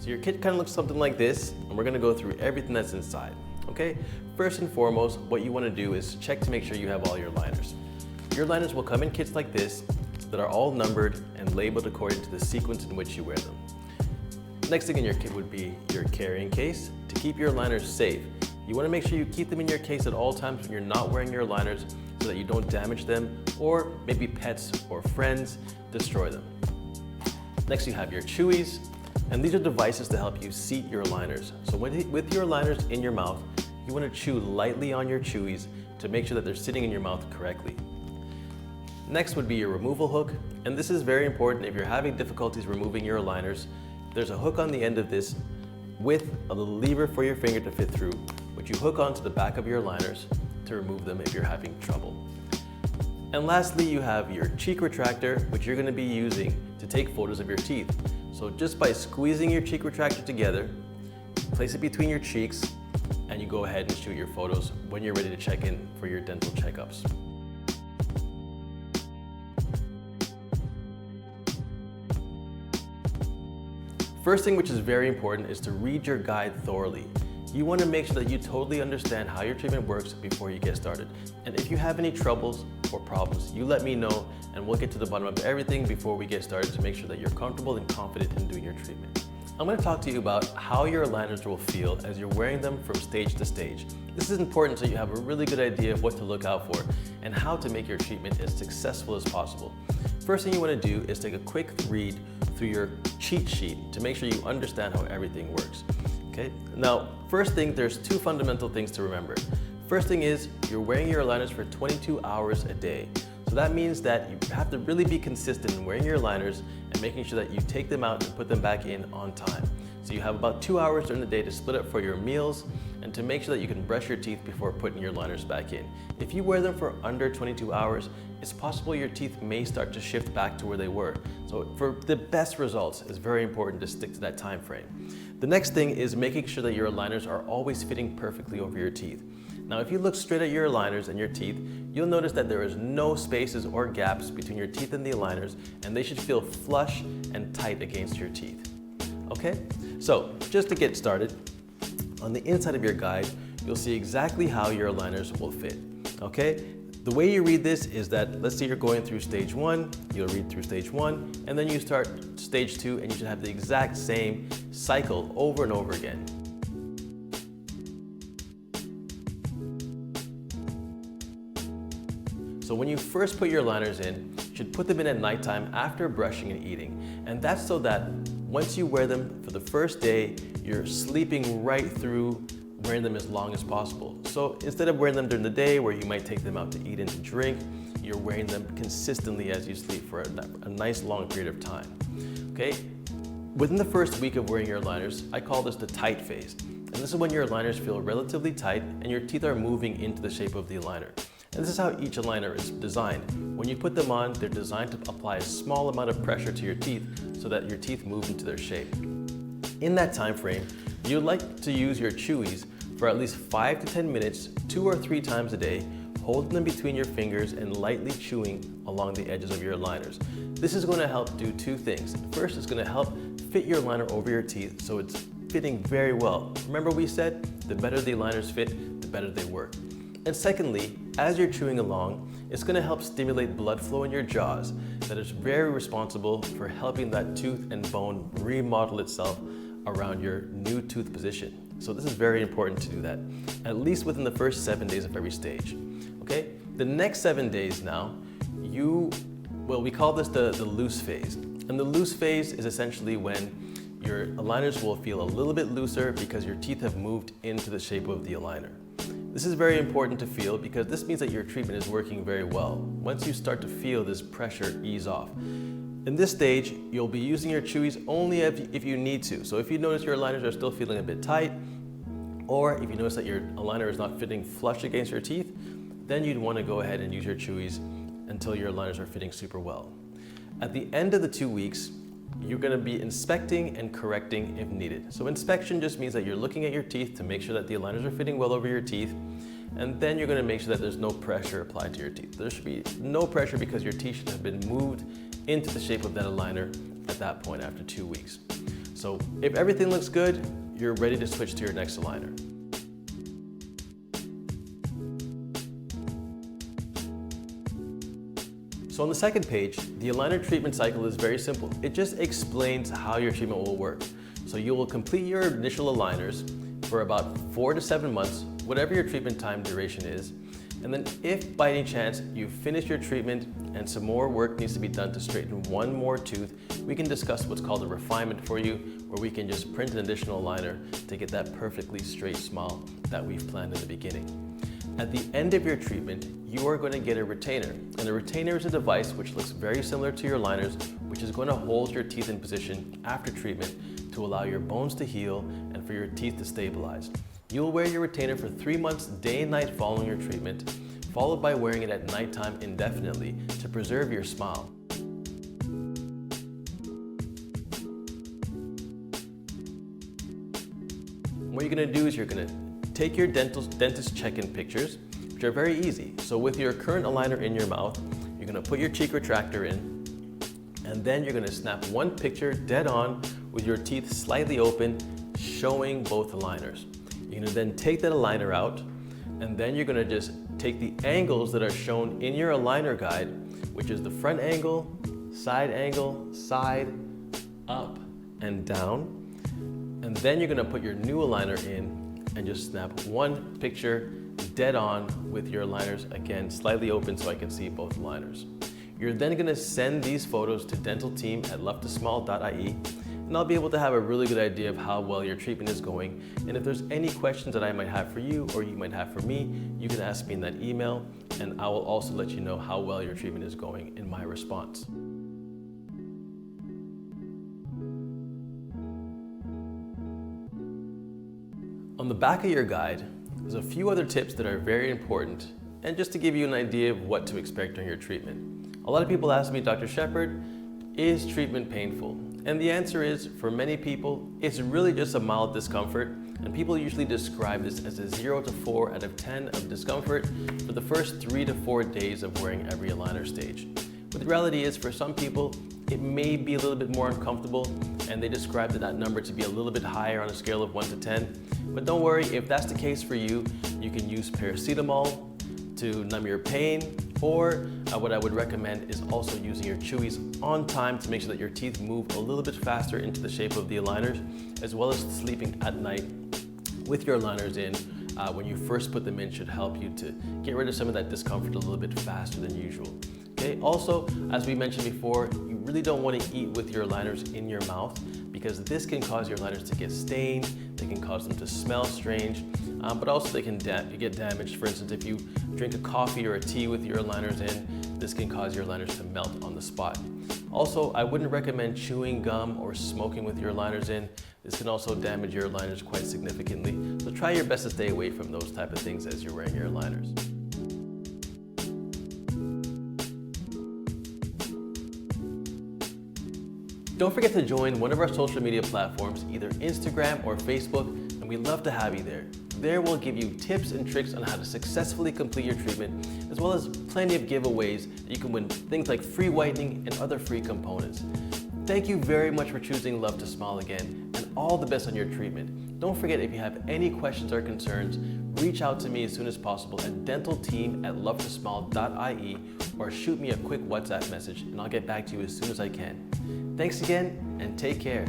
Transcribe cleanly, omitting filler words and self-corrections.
So your kit kind of looks something like this, and we're gonna go through everything that's inside, okay? First and foremost, what you wanna do is check to make sure you have all your liners. Your liners will come in kits like this that are all numbered and labeled according to the sequence in which you wear them. Next thing in your kit would be your carrying case. To keep your liners safe, you wanna make sure you keep them in your case at all times when you're not wearing your liners so that you don't damage them or maybe pets or friends destroy them. Next you have your chewies, and these are devices to help you seat your liners. So with your liners in your mouth, you want to chew lightly on your chewies to make sure that they're sitting in your mouth correctly. Next would be your removal hook, and this is very important if you're having difficulties removing your liners. There's a hook on the end of this with a little lever for your finger to fit through, which you hook onto the back of your liners to remove them if you're having trouble. And lastly, you have your cheek retractor, which you're going to be using to take photos of your teeth. So just by squeezing your cheek retractor together, place it between your cheeks, and you go ahead and shoot your photos when you're ready to check in for your dental checkups. First thing which is very important is to read your guide thoroughly. You want to make sure that you totally understand how your treatment works before you get started. And if you have any troubles or problems, you let me know and we'll get to the bottom of everything before we get started to make sure that you're comfortable and confident in doing your treatment. I'm going to talk to you about how your liners will feel as you're wearing them from stage to stage. This is important so you have a really good idea of what to look out for and how to make your treatment as successful as possible. First thing you want to do is take a quick read through your cheat sheet to make sure you understand how everything works. Okay? Now, first thing, there's two fundamental things to remember. First thing is you're wearing your liners for 22 hours a day. So that means that you have to really be consistent in wearing your liners and making sure that you take them out and put them back in on time. So you have about 2 hours during the day to split up for your meals and to make sure that you can brush your teeth before putting your liners back in. If you wear them for under 22 hours, it's possible your teeth may start to shift back to where they were. So for the best results, it's very important to stick to that time frame. The next thing is making sure that your liners are always fitting perfectly over your teeth. Now, if you look straight at your aligners and your teeth, you'll notice that there is no spaces or gaps between your teeth and the aligners, and they should feel flush and tight against your teeth. Okay? So, just to get started, on the inside of your guide, you'll see exactly how your aligners will fit. Okay? The way you read this is that, let's say you're going through stage 1, you'll read through stage 1, and then you start stage 2, and you should have the exact same cycle over and over again. So when you first put your liners in, you should put them in at nighttime after brushing and eating. And that's so that once you wear them for the first day, you're sleeping right through wearing them as long as possible. So instead of wearing them during the day where you might take them out to eat and to drink, you're wearing them consistently as you sleep for a nice long period of time. Okay? Within the first week of wearing your liners, I call this the tight phase. And this is when your liners feel relatively tight and your teeth are moving into the shape of the aligner. And this is how each aligner is designed. When you put them on, they're designed to apply a small amount of pressure to your teeth so that your teeth move into their shape. In that time frame, you'd like to use your chewies for at least 5 to 10 minutes, 2 or 3 times a day, holding them between your fingers and lightly chewing along the edges of your aligners. This is going to help do 2 things. First, it's going to help fit your aligner over your teeth so it's fitting very well. Remember we said, the better the aligners fit, the better they work. And secondly, as you're chewing along, it's going to help stimulate blood flow in your jaws that is very responsible for helping that tooth and bone remodel itself around your new tooth position. So this is very important to do that, at least within the first 7 days of every stage. Okay? The next 7 days now, we call this the loose phase. And the loose phase is essentially when your aligners will feel a little bit looser because your teeth have moved into the shape of the aligner. This is very important to feel because this means that your treatment is working very well. Once you start to feel this pressure ease off. In this stage, you'll be using your chewies only if you need to. So if you notice your aligners are still feeling a bit tight, or if you notice that your aligner is not fitting flush against your teeth, then you'd want to go ahead and use your chewies until your aligners are fitting super well. At the end of the 2 weeks, you're going to be inspecting and correcting if needed. So inspection just means that you're looking at your teeth to make sure that the aligners are fitting well over your teeth, and then you're going to make sure that there's no pressure applied to your teeth. There should be no pressure because your teeth should have been moved into the shape of that aligner at that point after 2 weeks. So if everything looks good, you're ready to switch to your next aligner. So on the second page, the aligner treatment cycle is very simple. It just explains how your treatment will work. So you will complete your initial aligners for about 4 to 7 months, whatever your treatment time duration is. And then if by any chance you finish your treatment and some more work needs to be done to straighten one more tooth, we can discuss what's called a refinement for you, where we can just print an additional aligner to get that perfectly straight smile that we've planned in the beginning. At the end of your treatment, you are going to get a retainer. And a retainer is a device which looks very similar to your aligners, which is going to hold your teeth in position after treatment to allow your bones to heal and for your teeth to stabilize. You'll wear your retainer for 3 months, day and night following your treatment, followed by wearing it at nighttime indefinitely to preserve your smile. What you're going to do is you're going to take your dentist check-in pictures, which are very easy. So with your current aligner in your mouth, you're going to put your cheek retractor in, and then you're going to snap one picture dead on with your teeth slightly open, showing both aligners. You're going to then take that aligner out, and then you're going to just take the angles that are shown in your aligner guide, which is the front angle, side, up, and down. And then you're going to put your new aligner in and just snap one picture dead on with your aligners, again, slightly open so I can see both aligners. You're then going to send these photos to dental team at lovetosmile.ie, and I'll be able to have a really good idea of how well your treatment is going. And if there's any questions that I might have for you or you might have for me, you can ask me in that email, and I will also let you know how well your treatment is going in my response. On the back of your guide, there's a few other tips that are very important, and just to give you an idea of what to expect during your treatment. A lot of people ask me, Dr. Shepard, is treatment painful? And the answer is, for many people, it's really just a mild discomfort, and people usually describe this as a 0 to 4 out of 10 of discomfort for the first 3 to 4 days of wearing every aligner stage. But the reality is, for some people, it may be a little bit more uncomfortable, and they describe that number to be a little bit higher on a scale of 1 to 10. But don't worry, if that's the case for you, you can use paracetamol to numb your pain, or what I would recommend is also using your chewies on time to make sure that your teeth move a little bit faster into the shape of the aligners, as well as sleeping at night with your aligners in when you first put them in should help you to get rid of some of that discomfort a little bit faster than usual. Okay. Also, as we mentioned before, you really don't want to eat with your aligners in your mouth, because this can cause your aligners to get stained, they can cause them to smell strange, but also they can get damaged. For instance, if you drink a coffee or a tea with your aligners in, this can cause your aligners to melt on the spot. Also, I wouldn't recommend chewing gum or smoking with your aligners in. This can also damage your aligners quite significantly, so try your best to stay away from those type of things as you're wearing your aligners. Don't forget to join one of our social media platforms, either Instagram or Facebook, and we'd love to have you there. There we'll give you tips and tricks on how to successfully complete your treatment, as well as plenty of giveaways that you can win things like free whitening and other free components. Thank you very much for choosing Love to Smile again, and all the best on your treatment. Don't forget, if you have any questions or concerns, reach out to me as soon as possible at dentalteam@lovetosmile.ie, or shoot me a quick WhatsApp message and I'll get back to you as soon as I can. Thanks again, and take care.